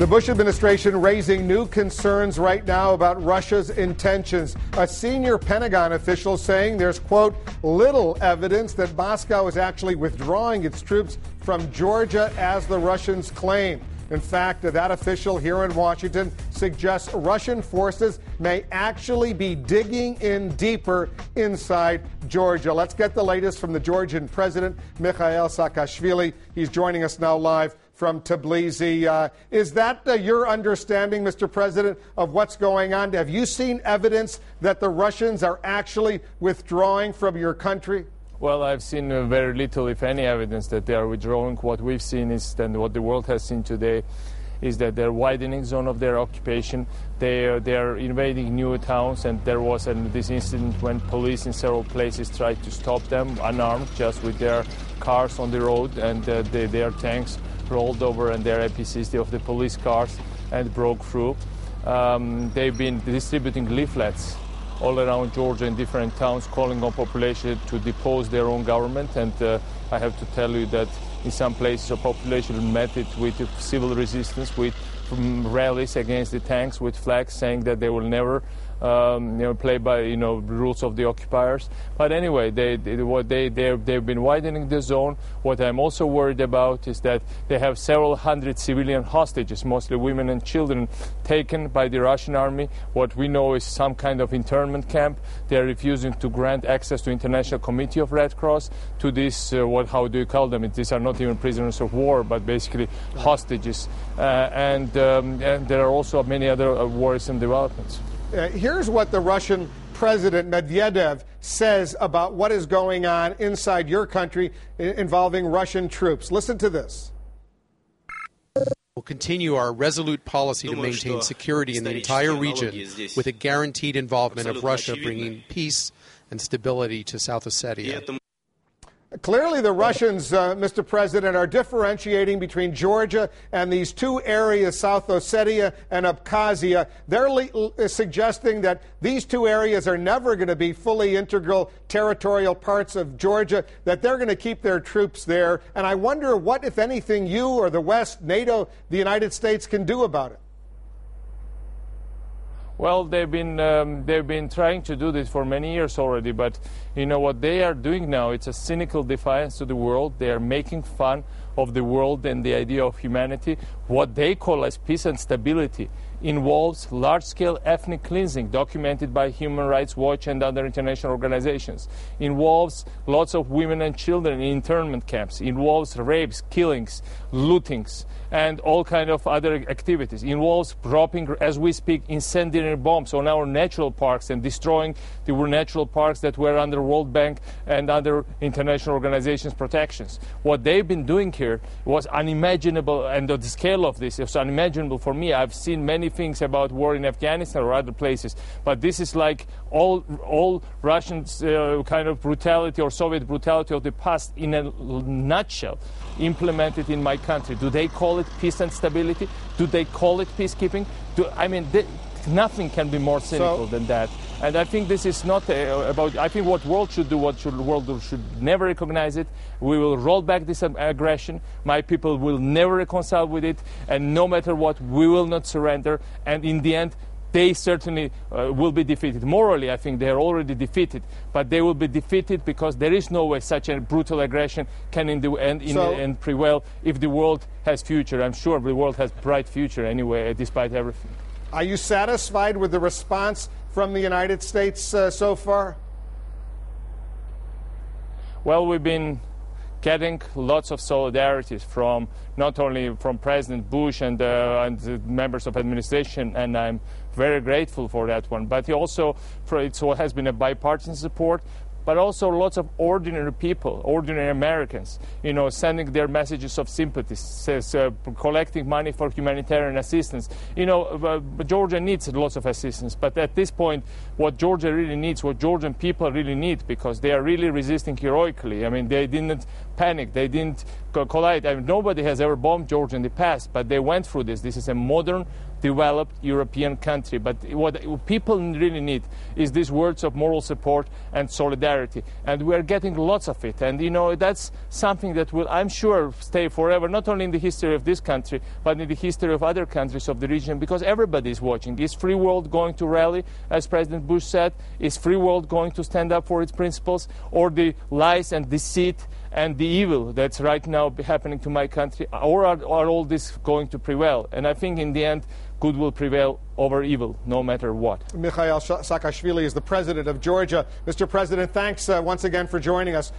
The Bush administration raising new concerns right now about Russia's intentions. A senior Pentagon official saying there's, quote, little evidence that Moscow is actually withdrawing its troops from Georgia as the Russians claim. In fact, that official here in Washington suggests Russian forces may actually be digging in deeper inside Georgia. Let's get the latest from the Georgian president, Mikhail Saakashvili. He's joining us now live from Tbilisi. Is that your understanding, Mr. President, of what's going on? Have you seen evidence that the Russians are actually withdrawing from your country? Well, I've seen very little, if any, evidence that they are withdrawing. What we've seen is, and what the world has seen today, is that they're widening zone of their occupation. They are invading new towns, and there was this incident when police in several places tried to stop them, unarmed, just with their cars on the road, and their tanks rolled over and their APCs of the police cars and broke through. They've been distributing leaflets all around Georgia in different towns, calling on population to depose their own government. And I have to tell you that in some places the population met it with civil resistance, with rallies against the tanks, with flags saying that they will never play by rules of the occupiers. But anyway, they've been widening the zone. What I'm also worried about is that they have several hundred civilian hostages, mostly women and children, taken by the Russian army. What we know is some kind of internment camp. They are refusing to grant access to International Committee of Red Cross to this. How do you call them? These are not even prisoners of war, but basically hostages. And there are also many other worrisome developments. Here's what the Russian President Medvedev says about what is going on inside your country involving Russian troops. Listen to this. We'll continue our resolute policy to maintain security in the entire region with a guaranteed involvement of Russia, bringing peace and stability to South Ossetia. Clearly, the Russians, Mr. President, are differentiating between Georgia and these two areas, South Ossetia and Abkhazia. They're suggesting that these two areas are never going to be fully integral territorial parts of Georgia, that they're going to keep their troops there. And I wonder what, if anything, you or the West, NATO, the United States can do about it. Well, they've been trying to do this for many years already, but what they are doing now, it's a cynical defiance to the world. They are making fun of the world and the idea of humanity. What they call as peace and stability involves large-scale ethnic cleansing documented by Human Rights Watch and other international organizations, involves lots of women and children in internment camps, involves rapes, killings, lootings, and all kind of other activities, involves dropping, as we speak, incendiary bombs on our natural parks and destroying the natural parks that were under World Bank and other international organizations' protections. What they've been doing here was unimaginable, and the scale of this is unimaginable for me. I've seen many things about war in Afghanistan or other places, but this is like all Russian kind of brutality or Soviet brutality of the past in a nutshell implemented in my country. Do they call it peace and stability? Do they call it peacekeeping? Nothing can be more cynical than that. And I think this is not about, I think what world should do, the world should never recognize it. We will roll back this aggression. My people will never reconcile with it. And no matter what, we will not surrender. And in the end, they certainly will be defeated. Morally, I think they are already defeated. But they will be defeated because there is no way such a brutal aggression can in the end prevail if the world has future. I'm sure the world has bright future anyway, despite everything. Are you satisfied with the response from the United States so far? Well, we've been getting lots of solidarities from not only from President Bush and the members of administration, and I'm very grateful for that one, but also it has been a bipartisan support, but also lots of ordinary people, ordinary Americans, sending their messages of sympathy, collecting money for humanitarian assistance. Georgia needs lots of assistance, but at this point, what Georgia really needs, what Georgian people really need, because they are really resisting heroically. I mean, they didn't panic. They didn't collide. I mean, nobody has ever bombed Georgia in the past, but they went through this. This is a modern, developed European country. But what people really need is these words of moral support and solidarity. And we are getting lots of it. And, that's something that will, I'm sure, stay forever, not only in the history of this country, but in the history of other countries of the region, because everybody is watching. Is free world going to rally, as President Bush said? Is free world going to stand up for its principles? Or the lies and deceit and the evil that's right now happening to my country? Or are all this going to prevail? And I think in the end, good will prevail over evil, no matter what. Mikhail Saakashvili is the president of Georgia. Mr. President, thanks once again for joining us.